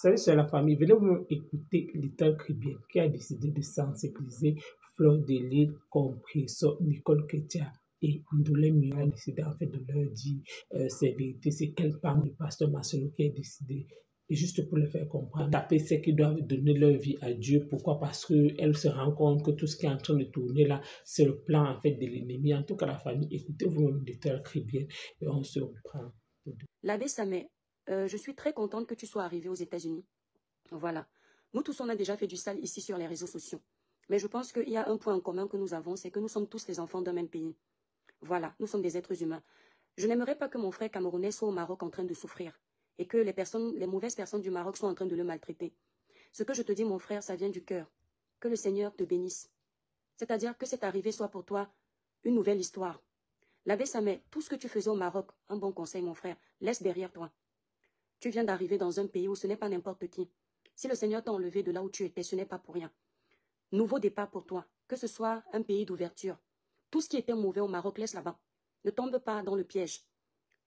Salut, c'est la famille. Venez vous écouter Little Caribbean qui a décidé de sensibiliser Fleur de Lys, Compresso, Nicole Ketia et Ndolé Mio a décidé en fait de leur dire ces vérités. C'est quelle femme du pasteur Marcelo qui a décidé, et juste pour le faire comprendre, taper ceux qui doivent donner leur vie à Dieu. Pourquoi? Parce qu'elle se rend compte que tout ce qui est en train de tourner là, c'est le plan en fait de l'ennemi. En tout cas, la famille, écoutez vous-même Little Caribbean et on se reprend. L'abbé Samet, je suis très contente que tu sois arrivé aux États-Unis. Voilà. Nous tous, on a déjà fait du sale ici sur les réseaux sociaux. Mais je pense qu'il y a un point en commun que nous avons, c'est que nous sommes tous les enfants d'un même pays. Voilà, nous sommes des êtres humains. Je n'aimerais pas que mon frère camerounais soit au Maroc en train de souffrir et que les mauvaises personnes du Maroc soient en train de le maltraiter. Ce que je te dis, mon frère, ça vient du cœur. Que le Seigneur te bénisse. C'est-à-dire que cette arrivée soit pour toi une nouvelle histoire. L'abbé Samet, tout ce que tu faisais au Maroc, un bon conseil, mon frère, laisse derrière toi. Tu viens d'arriver dans un pays où ce n'est pas n'importe qui. Si le Seigneur t'a enlevé de là où tu étais, ce n'est pas pour rien. Nouveau départ pour toi, que ce soit un pays d'ouverture. Tout ce qui était mauvais au Maroc, laisse là-bas. Ne tombe pas dans le piège.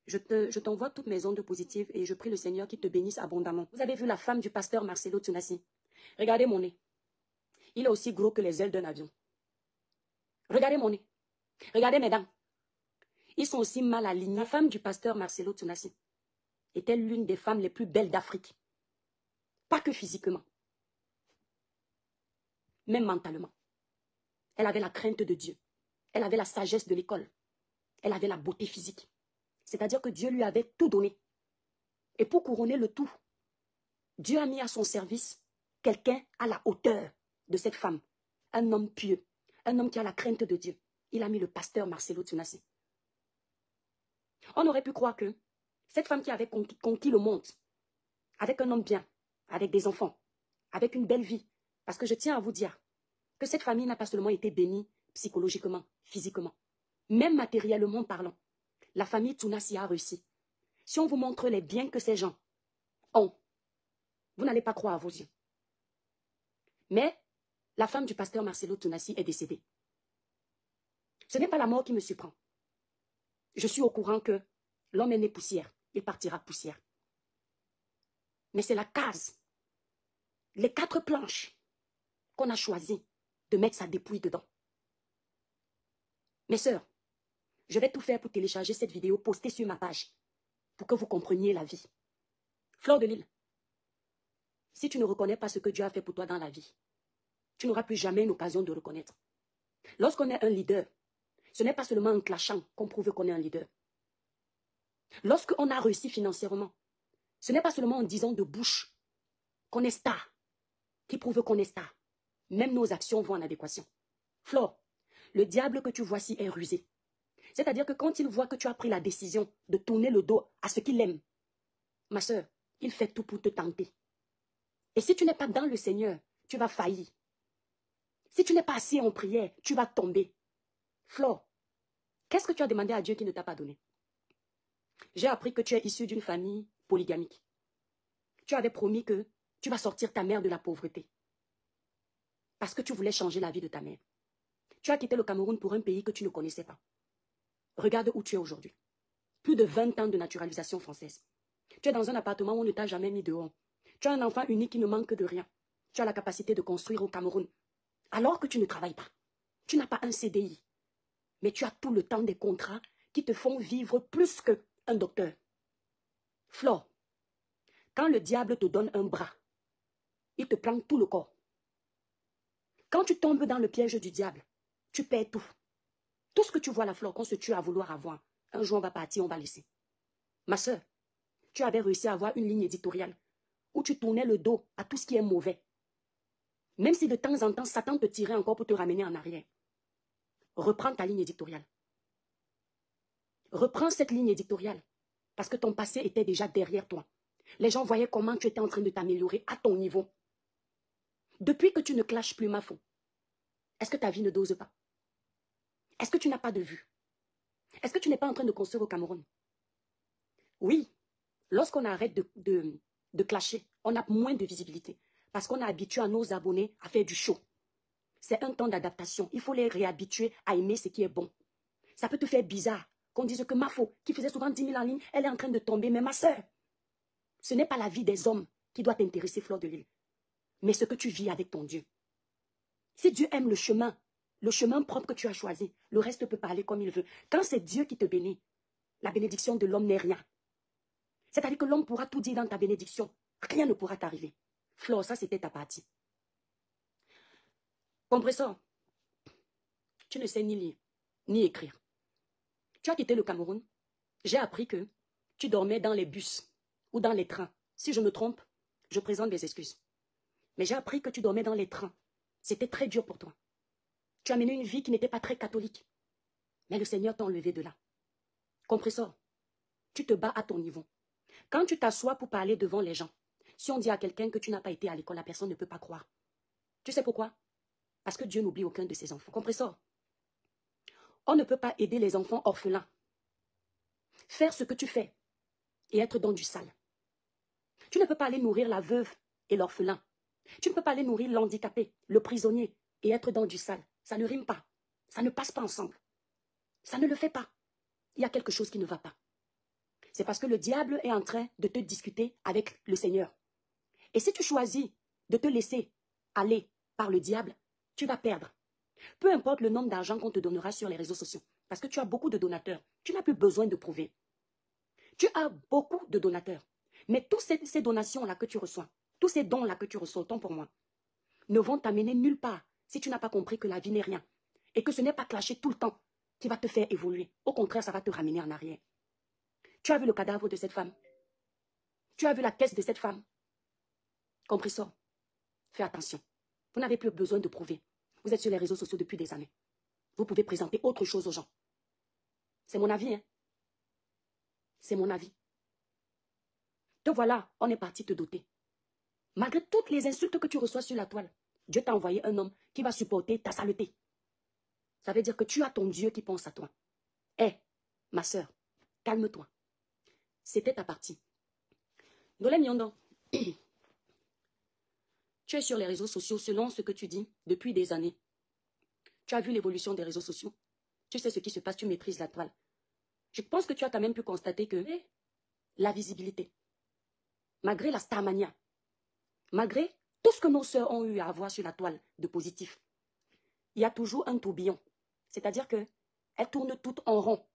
Je t'envoie toutes mes ondes positives et je prie le Seigneur qu'il te bénisse abondamment. Vous avez vu la femme du pasteur Marcelo Tunasi? Regardez mon nez. Il est aussi gros que les ailes d'un avion. Regardez mon nez. Regardez mes dents. Ils sont aussi mal alignés. La femme du pasteur Marcelo Tunasi était l'une des femmes les plus belles d'Afrique. Pas que physiquement, même mentalement. Elle avait la crainte de Dieu. Elle avait la sagesse de l'école. Elle avait la beauté physique. C'est-à-dire que Dieu lui avait tout donné. Et pour couronner le tout, Dieu a mis à son service quelqu'un à la hauteur de cette femme. Un homme pieux, un homme qui a la crainte de Dieu. Il a mis le pasteur Marcelo Tunasi. On aurait pu croire que cette femme qui avait conquis le monde, avec un homme bien, avec des enfants, avec une belle vie, parce que je tiens à vous dire que cette famille n'a pas seulement été bénie psychologiquement, physiquement, même matériellement parlant. La famille Tunasi a réussi. Si on vous montre les biens que ces gens ont, vous n'allez pas croire à vos yeux. Mais la femme du pasteur Marcelo Tunasi est décédée. Ce n'est pas la mort qui me surprend. Je suis au courant que l'homme est né poussière, il partira poussière. Mais c'est la case, les 4 planches qu'on a choisi de mettre sa dépouille dedans. Mes sœurs, je vais tout faire pour télécharger cette vidéo, poster sur ma page, pour que vous compreniez la vie. Fleur de Lys, si tu ne reconnais pas ce que Dieu a fait pour toi dans la vie, tu n'auras plus jamais une occasion de reconnaître. Lorsqu'on est un leader, ce n'est pas seulement en clashant qu'on prouve qu'on est un leader. Lorsqu'on a réussi financièrement, ce n'est pas seulement en disant de bouche qu'on est star, qui prouve qu'on est star. Même nos actions vont en adéquation. Flore, le diable que tu vois ci est rusé. C'est-à-dire que quand il voit que tu as pris la décision de tourner le dos à ce qu'il aime, ma sœur, il fait tout pour te tenter. Et si tu n'es pas dans le Seigneur, tu vas faillir. Si tu n'es pas assis en prière, tu vas tomber. Flore, qu'est-ce que tu as demandé à Dieu qui ne t'a pas donné? J'ai appris que tu es issu d'une famille polygamique. Tu avais promis que tu vas sortir ta mère de la pauvreté. Parce que tu voulais changer la vie de ta mère. Tu as quitté le Cameroun pour un pays que tu ne connaissais pas. Regarde où tu es aujourd'hui. Plus de 20 ans de naturalisation française. Tu es dans un appartement où on ne t'a jamais mis dehors. Tu as un enfant unique qui ne manque de rien. Tu as la capacité de construire au Cameroun. Alors que tu ne travailles pas. Tu n'as pas un CDI. Mais tu as tout le temps des contrats qui te font vivre plus qu'un docteur. Flore, quand le diable te donne un bras, il te prend tout le corps. Quand tu tombes dans le piège du diable, tu perds tout. Tout ce que tu vois, la Flore, qu'on se tue à vouloir avoir, un jour on va partir, on va laisser. Ma sœur, tu avais réussi à avoir une ligne éditoriale où tu tournais le dos à tout ce qui est mauvais. Même si de temps en temps, Satan te tirait encore pour te ramener en arrière. Reprends ta ligne éditoriale. Reprends cette ligne éditoriale parce que ton passé était déjà derrière toi. Les gens voyaient comment tu étais en train de t'améliorer à ton niveau. Depuis que tu ne clashes plus ma faute, est-ce que ta vie ne dose pas? Est-ce que tu n'as pas de vue? Est-ce que tu n'es pas en train de construire au Cameroun? Oui, lorsqu'on arrête de clasher, on a moins de visibilité parce qu'on a habitué à nos abonnés à faire du show. C'est un temps d'adaptation. Il faut les réhabituer à aimer ce qui est bon. Ça peut te faire bizarre qu'on dise que Mafo, qui faisait souvent 10 000 en ligne, elle est en train de tomber. Mais ma soeur, ce n'est pas la vie des hommes qui doit t'intéresser, Fleur de Lille, mais ce que tu vis avec ton Dieu. Si Dieu aime le chemin propre que tu as choisi, le reste peut parler comme il veut. Quand c'est Dieu qui te bénit, la bénédiction de l'homme n'est rien. C'est-à-dire que l'homme pourra tout dire dans ta bénédiction. Rien ne pourra t'arriver. Flore, ça c'était ta partie. Compresseur, tu ne sais ni lire, ni écrire. Tu as quitté le Cameroun. J'ai appris que tu dormais dans les bus ou dans les trains. Si je me trompe, je présente des excuses. Mais j'ai appris que tu dormais dans les trains. C'était très dur pour toi. Tu as mené une vie qui n'était pas très catholique. Mais le Seigneur t'a enlevé de là. Compresseur, tu te bats à ton niveau. Quand tu t'assois pour parler devant les gens, si on dit à quelqu'un que tu n'as pas été à l'école, la personne ne peut pas croire. Tu sais pourquoi? Parce que Dieu n'oublie aucun de ses enfants. Compresseur, on ne peut pas aider les enfants orphelins. Faire ce que tu fais et être dans du sale. Tu ne peux pas aller nourrir la veuve et l'orphelin. Tu ne peux pas aller nourrir l'handicapé, le prisonnier et être dans du sale. Ça ne rime pas. Ça ne passe pas ensemble. Ça ne le fait pas. Il y a quelque chose qui ne va pas. C'est parce que le diable est en train de te discuter avec le Seigneur. Et si tu choisis de te laisser aller par le diable, tu vas perdre. Peu importe le nombre d'argent qu'on te donnera sur les réseaux sociaux, parce que tu as beaucoup de donateurs, tu n'as plus besoin de prouver. Tu as beaucoup de donateurs, mais toutes ces donations-là que tu reçois, tous ces dons-là que tu reçois, autant pour moi, ne vont t'amener nulle part si tu n'as pas compris que la vie n'est rien et que ce n'est pas clasher tout le temps qui va te faire évoluer. Au contraire, ça va te ramener en arrière. Tu as vu le cadavre de cette femme? Tu as vu la caisse de cette femme? Compris ça? Fais attention. Vous n'avez plus besoin de prouver. Vous êtes sur les réseaux sociaux depuis des années. Vous pouvez présenter autre chose aux gens. C'est mon avis, hein? C'est mon avis. Te voilà, on est parti te doter. Malgré toutes les insultes que tu reçois sur la toile, Dieu t'a envoyé un homme qui va supporter ta saleté. Ça veut dire que tu as ton Dieu qui pense à toi. Hé, ma soeur, calme-toi. C'était ta partie. Dolem Yondo, tu es sur les réseaux sociaux selon ce que tu dis depuis des années. Tu as vu l'évolution des réseaux sociaux. Tu sais ce qui se passe, tu maîtrises la toile. Je pense que tu as quand même pu constater que la visibilité, malgré la starmania, malgré tout ce que nos sœurs ont eu à avoir sur la toile de positif, il y a toujours un tourbillon. C'est-à-dire qu'elles tournent toutes en rond.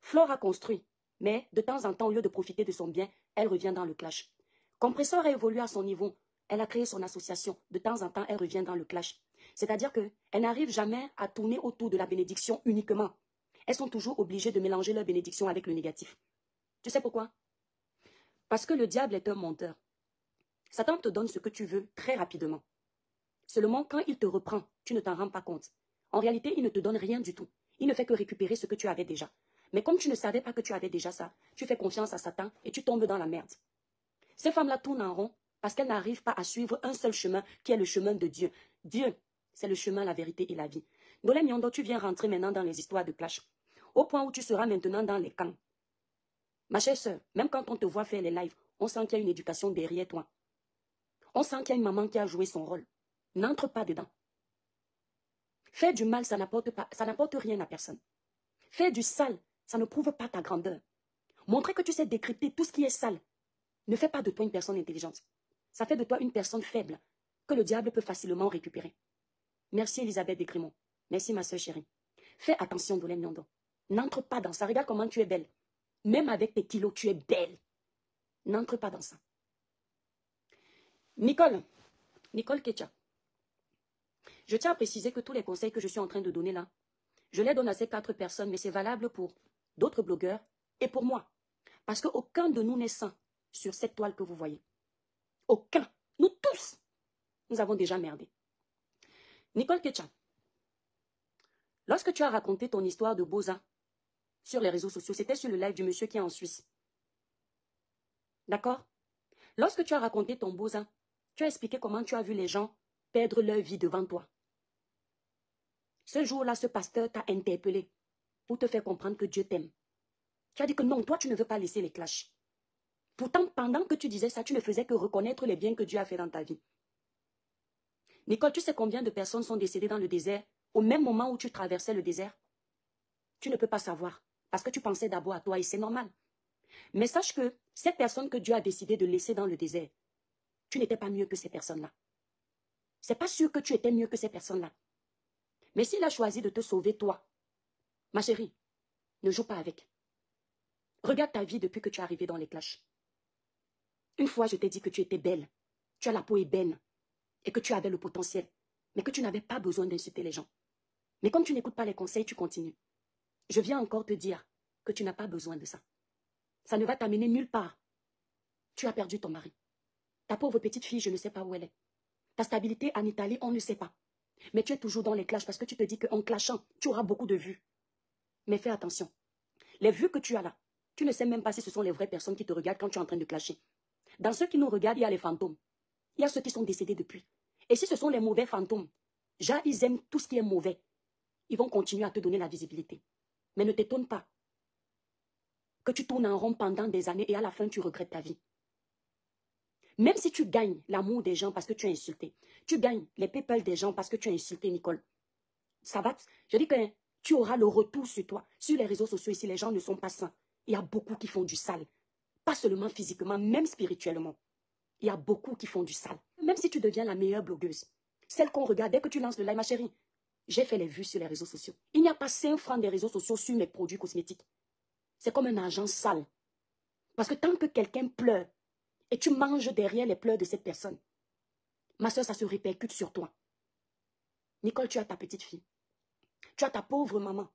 Flore a construit, mais de temps en temps, au lieu de profiter de son bien, elle revient dans le clash. Compresseur a évolué à son niveau. Elle a créé son association. De temps en temps, elle revient dans le clash. C'est-à-dire qu'elle n'arrive jamais à tourner autour de la bénédiction uniquement. Elles sont toujours obligées de mélanger leur bénédiction avec le négatif. Tu sais pourquoi? Parce que le diable est un menteur. Satan te donne ce que tu veux très rapidement. Seulement, quand il te reprend, tu ne t'en rends pas compte. En réalité, il ne te donne rien du tout. Il ne fait que récupérer ce que tu avais déjà. Mais comme tu ne savais pas que tu avais déjà ça, tu fais confiance à Satan et tu tombes dans la merde. Ces femmes-là tournent en rond parce qu'elles n'arrivent pas à suivre un seul chemin qui est le chemin de Dieu. Dieu, c'est le chemin, la vérité et la vie. Dolem Yondo, tu viens rentrer maintenant dans les histoires de clash. Au point où tu seras maintenant dans les camps. Ma chère sœur, même quand on te voit faire les lives, on sent qu'il y a une éducation derrière toi. On sent qu'il y a une maman qui a joué son rôle. N'entre pas dedans. Faire du mal, ça n'apporte rien à personne. Faire du sale, ça ne prouve pas ta grandeur. Montrer que tu sais décrypter tout ce qui est sale ne fait pas de toi une personne intelligente. Ça fait de toi une personne faible que le diable peut facilement récupérer. Merci Elisabeth Desgrimont. Merci ma soeur chérie. Fais attention Dolem Yondo. N'entre pas dans ça. Regarde comment tu es belle. Même avec tes kilos, tu es belle. N'entre pas dans ça. Nicole Ketia. Je tiens à préciser que tous les conseils que je suis en train de donner là, je les donne à ces 4 personnes, mais c'est valable pour d'autres blogueurs et pour moi. Parce qu'aucun de nous n'est sain sur cette toile que vous voyez. Aucun. Nous tous, nous avons déjà merdé. Nicole Ketia, lorsque tu as raconté ton histoire de Boza sur les réseaux sociaux, c'était sur le live du monsieur qui est en Suisse. D'accord? Lorsque tu as raconté ton Boza, tu as expliqué comment tu as vu les gens perdre leur vie devant toi. Ce jour-là, ce pasteur t'a interpellé pour te faire comprendre que Dieu t'aime. Tu as dit que non, toi, tu ne veux pas laisser les clashs. Pourtant, pendant que tu disais ça, tu ne faisais que reconnaître les biens que Dieu a fait dans ta vie. Nicole, tu sais combien de personnes sont décédées dans le désert au même moment où tu traversais le désert? Tu ne peux pas savoir parce que tu pensais d'abord à toi et c'est normal. Mais sache que cette personne que Dieu a décidé de laisser dans le désert, tu n'étais pas mieux que ces personnes-là. C'est pas sûr que tu étais mieux que ces personnes-là. Mais s'il a choisi de te sauver, toi, ma chérie, ne joue pas avec. Regarde ta vie depuis que tu es arrivée dans les clashs. Une fois, je t'ai dit que tu étais belle, tu as la peau ébène et que tu avais le potentiel, mais que tu n'avais pas besoin d'insulter les gens. Mais comme tu n'écoutes pas les conseils, tu continues. Je viens encore te dire que tu n'as pas besoin de ça. Ça ne va t'amener nulle part. Tu as perdu ton mari. Ta pauvre petite fille, je ne sais pas où elle est. Ta stabilité en Italie, on ne sait pas. Mais tu es toujours dans les clashs parce que tu te dis qu'en clashant, tu auras beaucoup de vues. Mais fais attention. Les vues que tu as là, tu ne sais même pas si ce sont les vraies personnes qui te regardent quand tu es en train de clasher. Dans ceux qui nous regardent, il y a les fantômes. Il y a ceux qui sont décédés depuis. Et si ce sont les mauvais fantômes, déjà, ils aiment tout ce qui est mauvais. Ils vont continuer à te donner la visibilité. Mais ne t'étonne pas que tu tournes en rond pendant des années et à la fin, tu regrettes ta vie. Même si tu gagnes l'amour des gens parce que tu as insulté, tu gagnes les PayPal des gens parce que tu as insulté Nicole, ça va, je dis que tu auras le retour sur toi. Sur les réseaux sociaux ici, les gens ne sont pas sains. Il y a beaucoup qui font du sale. Pas seulement physiquement, même spirituellement. Il y a beaucoup qui font du sale. Même si tu deviens la meilleure blogueuse, celle qu'on regarde dès que tu lances le live, ma chérie, j'ai fait les vues sur les réseaux sociaux. Il n'y a pas 5 francs des réseaux sociaux sur mes produits cosmétiques. C'est comme un argent sale. Parce que tant que quelqu'un pleure et tu manges derrière les pleurs de cette personne, ma soeur, ça se répercute sur toi. Nicole, tu as ta petite fille. Tu as ta pauvre maman.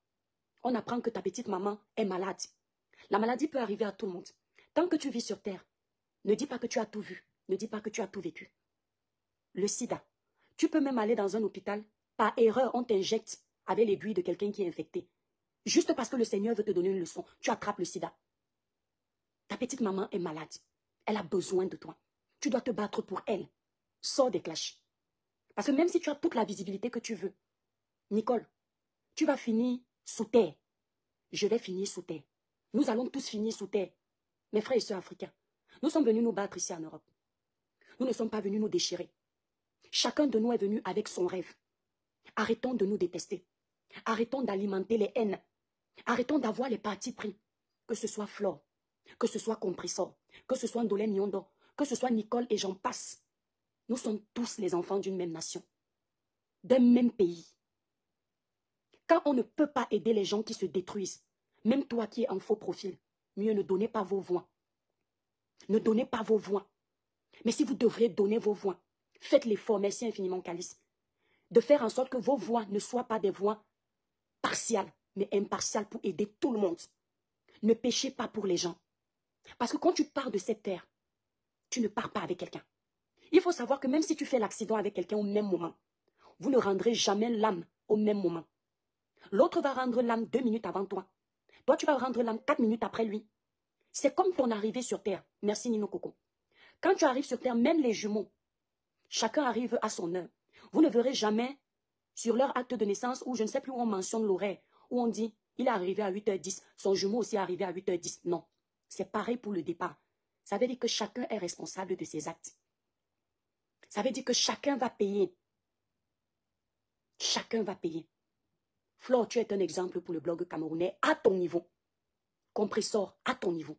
On apprend que ta petite maman est malade. La maladie peut arriver à tout le monde. Tant que tu vis sur terre, ne dis pas que tu as tout vu. Ne dis pas que tu as tout vécu. Le sida. Tu peux même aller dans un hôpital. Par erreur, on t'injecte avec l'aiguille de quelqu'un qui est infecté. Juste parce que le Seigneur veut te donner une leçon, tu attrapes le sida. Ta petite maman est malade. Elle a besoin de toi. Tu dois te battre pour elle. Sors des clashs. Parce que même si tu as toute la visibilité que tu veux, Nicole, tu vas finir sous terre. Je vais finir sous terre. Nous allons tous finir sous terre. Mes frères et sœurs africains, nous sommes venus nous battre ici en Europe. Nous ne sommes pas venus nous déchirer. Chacun de nous est venu avec son rêve. Arrêtons de nous détester. Arrêtons d'alimenter les haines. Arrêtons d'avoir les partis pris. Que ce soit Flore, que ce soit Compressor, que ce soit Ndolé Miondo, que ce soit Nicole et j'en passe. Nous sommes tous les enfants d'une même nation, d'un même pays. Quand on ne peut pas aider les gens qui se détruisent, même toi qui es en faux profil, mieux ne donnez pas vos voix. Ne donnez pas vos voix. Mais si vous devrez donner vos voix, faites l'effort, merci infiniment Calice, de faire en sorte que vos voix ne soient pas des voix partiales, mais impartiales pour aider tout le monde. Ne péchez pas pour les gens. Parce que quand tu pars de cette terre, tu ne pars pas avec quelqu'un. Il faut savoir que même si tu fais l'accident avec quelqu'un au même moment, vous ne rendrez jamais l'âme au même moment. L'autre va rendre l'âme 2 minutes avant toi. Toi, tu vas rendre l'âme 4 minutes après lui. C'est comme ton arrivée sur terre. Merci Nino Coco. Quand tu arrives sur terre, même les jumeaux, chacun arrive à son heure. Vous ne verrez jamais sur leur acte de naissance où je ne sais plus où on mentionne l'horaire, où on dit il est arrivé à 8h10, son jumeau aussi est arrivé à 8h10. Non, c'est pareil pour le départ. Ça veut dire que chacun est responsable de ses actes. Ça veut dire que chacun va payer. Chacun va payer. Flore, tu es un exemple pour le blog camerounais à ton niveau. Compressor, à ton niveau.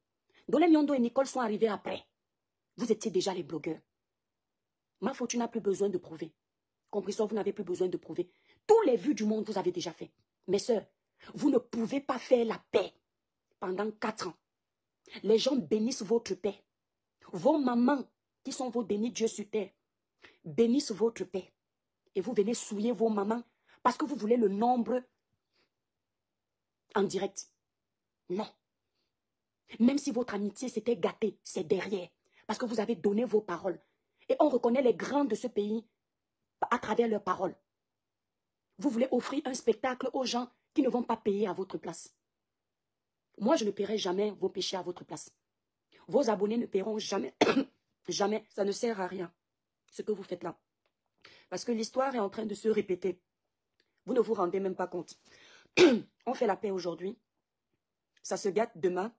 Ndolé Miondo et Nicole sont arrivés après. Vous étiez déjà les blogueurs. Mafo, tu n'as plus besoin de prouver. Compressor, vous n'avez plus besoin de prouver. Tous les vues du monde, vous avez déjà fait. Mes sœurs, vous ne pouvez pas faire la paix pendant 4 ans. Les gens bénissent votre paix. Vos mamans, qui sont vos bénis Dieu sur terre, bénissent votre paix. Et vous venez souiller vos mamans parce que vous voulez le nombre en direct. Non. Même si votre amitié s'était gâtée, c'est derrière. Parce que vous avez donné vos paroles. Et on reconnaît les grands de ce pays à travers leurs paroles. Vous voulez offrir un spectacle aux gens qui ne vont pas payer à votre place. Moi, je ne paierai jamais vos péchés à votre place. Vos abonnés ne paieront jamais. Jamais. Ça ne sert à rien, ce que vous faites là. Parce que l'histoire est en train de se répéter. Vous ne vous rendez même pas compte. On fait la paix aujourd'hui. Ça se gâte demain.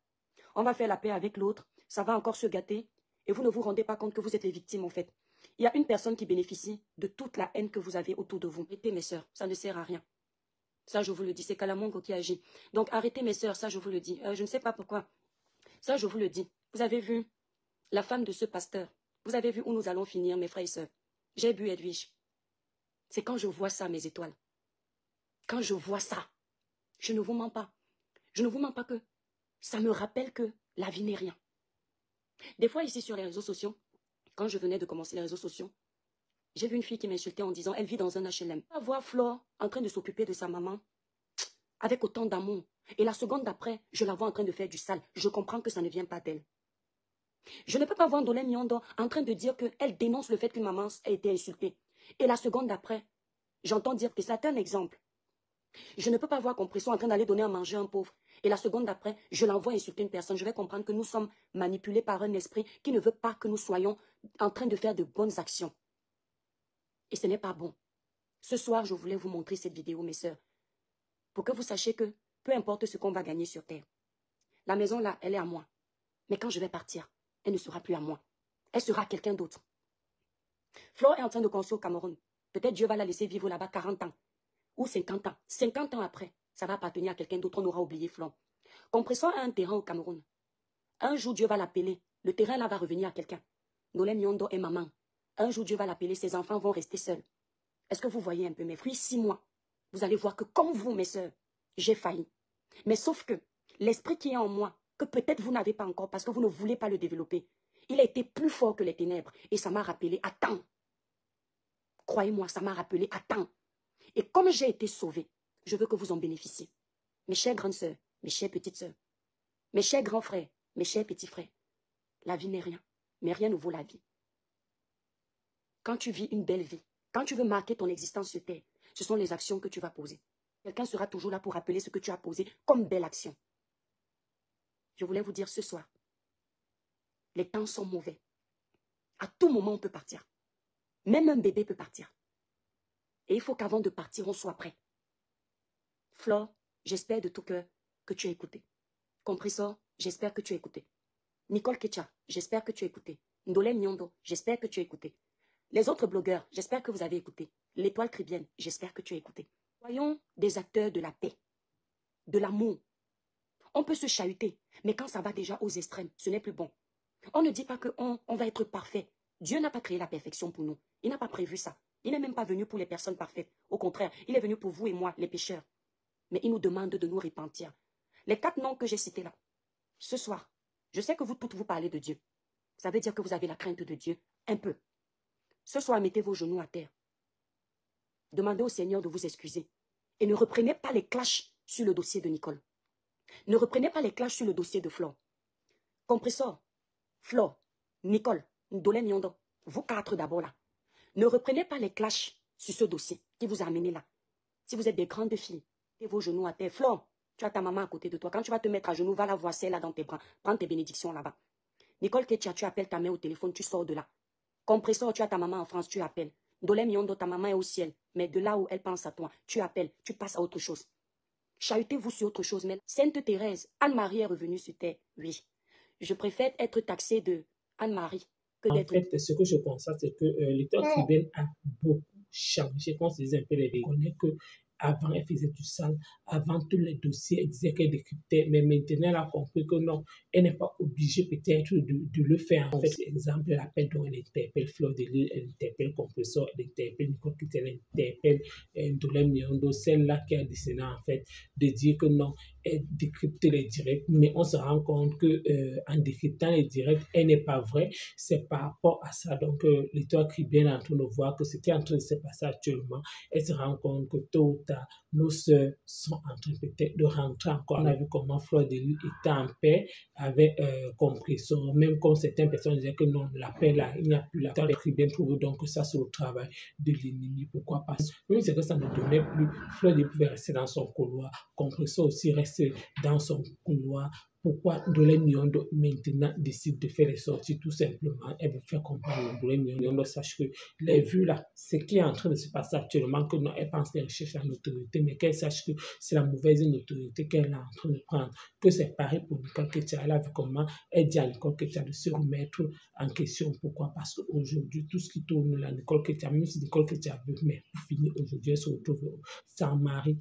On va faire la paix avec l'autre. Ça va encore se gâter. Et vous ne vous rendez pas compte que vous êtes les victimes en fait. Il y a une personne qui bénéficie de toute la haine que vous avez autour de vous. Arrêtez mes sœurs, ça ne sert à rien. Ça je vous le dis, c'est Kalamongo qui agit. Donc arrêtez mes sœurs, ça je vous le dis. Je ne sais pas pourquoi. Ça je vous le dis. Vous avez vu la femme de ce pasteur. Vous avez vu où nous allons finir, mes frères et sœurs. J'ai bu, Edwige. C'est quand je vois ça, mes étoiles. Quand je vois ça, je ne vous mens pas. Je ne vous mens pas que ça me rappelle que la vie n'est rien. Des fois, ici sur les réseaux sociaux, quand je venais de commencer les réseaux sociaux, j'ai vu une fille qui m'insultait en disant, elle vit dans un HLM. À voir Flore en train de s'occuper de sa maman avec autant d'amour. Et la seconde d'après, je la vois en train de faire du sale. Je comprends que ça ne vient pas d'elle. Je ne peux pas voir Ndolé Miondo en train de dire qu'elle dénonce le fait qu'une maman a été insultée. Et la seconde d'après, j'entends dire que c'est un exemple. Je ne peux pas voir Compression en train d'aller donner à manger à un pauvre. Et la seconde d'après, je l'envoie insulter une personne. Je vais comprendre que nous sommes manipulés par un esprit qui ne veut pas que nous soyons en train de faire de bonnes actions. Et ce n'est pas bon. Ce soir, je voulais vous montrer cette vidéo, mes sœurs, pour que vous sachiez que peu importe ce qu'on va gagner sur terre, la maison là, elle est à moi. Mais quand je vais partir, elle ne sera plus à moi. Elle sera à quelqu'un d'autre. Flore est en train de construire au Cameroun. Peut-être Dieu va la laisser vivre là-bas 40 ans. Ou 50 ans. 50 ans après, ça va appartenir à quelqu'un d'autre. On aura oublié Flore. Compression a un terrain au Cameroun. Un jour, Dieu va l'appeler. Le terrain là va revenir à quelqu'un. Ndolé Miondo et maman. Un jour, Dieu va l'appeler. Ses enfants vont rester seuls. Est-ce que vous voyez un peu mes fruits? 6 mois. Vous allez voir que comme vous, mes sœurs, j'ai failli. Mais sauf que l'esprit qui est en moi, que peut-être vous n'avez pas encore parce que vous ne voulez pas le développer, il a été plus fort que les ténèbres. Et ça m'a rappelé, attends. Croyez-moi, ça m'a rappelé, attends. Et comme j'ai été sauvée, je veux que vous en bénéficiez. Mes chères grandes sœurs, mes chères petites sœurs, mes chers grands frères, mes chers petits frères, la vie n'est rien, mais rien ne vaut la vie. Quand tu vis une belle vie, quand tu veux marquer ton existence sur terre, ce sont les actions que tu vas poser. Quelqu'un sera toujours là pour rappeler ce que tu as posé comme belle action. Je voulais vous dire ce soir, les temps sont mauvais. À tout moment, on peut partir. Même un bébé peut partir. Et il faut qu'avant de partir, on soit prêt. Flore, j'espère de tout cœur que tu as écouté. Compressor, j'espère que tu as écouté. Nicole Ketcha, j'espère que tu as écouté. Ndolé Miondo, j'espère que tu as écouté. Les autres blogueurs, j'espère que vous avez écouté. L'étoile Caribbeenne, j'espère que tu as écouté. Soyons des acteurs de la paix, de l'amour. On peut se chahuter, mais quand ça va déjà aux extrêmes, ce n'est plus bon. On ne dit pas qu'on va être parfait. Dieu n'a pas créé la perfection pour nous. Il n'a pas prévu ça. Il n'est même pas venu pour les personnes parfaites. Au contraire, il est venu pour vous et moi, les pécheurs. Mais il nous demande de nous repentir. Les 4 noms que j'ai cités là, ce soir, je sais que vous toutes vous parlez de Dieu. Ça veut dire que vous avez la crainte de Dieu, un peu. Ce soir, mettez vos genoux à terre. Demandez au Seigneur de vous excuser. Et ne reprenez pas les clashs sur le dossier de Nicole. Ne reprenez pas les clashs sur le dossier de Flore. Compressor, Flore, Nicole, Ndolé Miondo, vous 4 d'abord là. Ne reprenez pas les clashs sur ce dossier qui vous a amené là. Si vous êtes des grandes filles, mettez vos genoux à terre. Flore, tu as ta maman à côté de toi. Quand tu vas te mettre à genoux, va la voir celle-là dans tes bras. Prends tes bénédictions là-bas. Nicole Ketcha, tu appelles ta mère au téléphone, tu sors de là. Compressor, tu as ta maman en France, tu appelles. Ndolé Miondo, ta maman est au ciel. Mais de là où elle pense à toi, tu appelles, tu passes à autre chose. Chahutez-vous sur autre chose. Mais Sainte Thérèse, Anne-Marie est revenue sur terre. Oui. Je préfère être taxée de Anne-Marie que d'être... En fait, ce que je constate, c'est que l'étoile Caribbeenne a beaucoup changé. Quand on se disait un peu les connaît que avant, elle faisait du sale. Avant, tous les dossiers, elle disait qu'elle décryptait. Mais maintenant, elle a compris que non, elle n'est pas obligée peut-être de le faire. En fait, exemple, elle appelle donc, elle interpelle Flore de Lille, elle interpelle Compressor, elle interpelle Nicole Ketcha, elle interpelle Ndolé Miondo, celle-là qui a décidé en fait de dire que non, elle décrypte les directs. Mais on se rend compte que en décryptant les directs, elle n'est pas vraie. C'est par rapport à ça. Donc, l'étoile Caribbeenne est en train de voir que ce qui est en train de se passer actuellement, elle se rend compte que tôt ou tard, nos sœurs sont en train peut-être de rentrer encore. On a vu comment Flore de Lille était en paix avec Compressor, même comme certaines personnes disaient que non, la paix là, il n'y a plus la paix. L'étoile Caribbeenne trouve donc que ça c'est le travail de l'ennemi. Pourquoi pas? Même c'est que ça ne donnait plus. Flore de Lille pouvait rester dans son couloir. Compressor aussi reste dans son couloir. Pourquoi Ndolé Miondo maintenant décide de faire les sorties tout simplement? Elle veut faire comprendre Ndolé Miondo sache que les vues là, ce qui est en train de se passer actuellement, que non, elle pense qu'elle recherche la notoriété, mais qu'elle sache que c'est la mauvaise notoriété qu'elle est en train de prendre. Que c'est pareil pour Nicole Ketcha. Elle a vu comment elle dit à Nicole Ketcha de se remettre en question. Pourquoi? Parce qu'aujourd'hui, tout ce qui tourne là, Nicole Ketcha, même si Nicole Ketcha veut, mais pour finir aujourd'hui, elle se retrouve sans mari,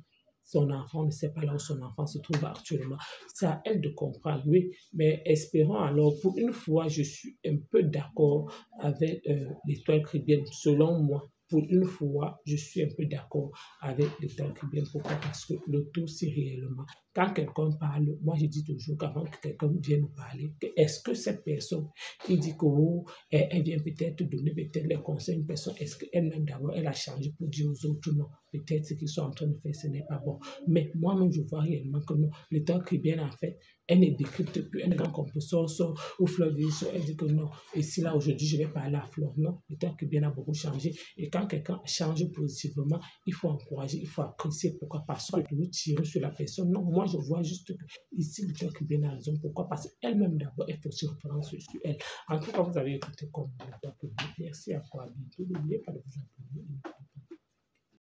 son enfant ne sait pas là où son enfant se trouve actuellement. C'est à elle de comprendre, oui, mais espérons alors, pour une fois, je suis un peu d'accord avec l'étoile caribéenne, selon moi. Pour une fois, je suis un peu d'accord avec l'étoile caribéenne. Pourquoi? Parce que le tout, c'est réellement. Quand quelqu'un parle, moi je dis toujours qu'avant que quelqu'un vienne nous parler, est-ce que cette personne qui dit que oh, elle vient peut-être donner peut-être les conseils à une personne, est-ce qu'elle-même d'abord elle a changé pour dire aux autres non, peut-être ce qu'ils sont en train de faire, ce n'est pas bon. Mais moi-même, je vois réellement que non, l'étoile caribéenne en fait, elle ne décrypte plus, elle quand on peut sortir ou Fleur de Lys, elle dit que non, et si là aujourd'hui je vais parler à Fleur, non, l'étoile caribéenne a beaucoup changé. Et quand quelqu'un change positivement, il faut encourager, il faut apprécier. Pourquoi? Parce que de tirer sur la personne. Non, moi je vois juste que ici l'étoile caribéenne a raison. Pourquoi? Parce qu'elle-même d'abord, elle fait aussi référence sur elle. En tout cas, vous avez écouté comme l'étoile caribéenne. Merci à toi, à bientôt. N'oubliez pas de vous abonner.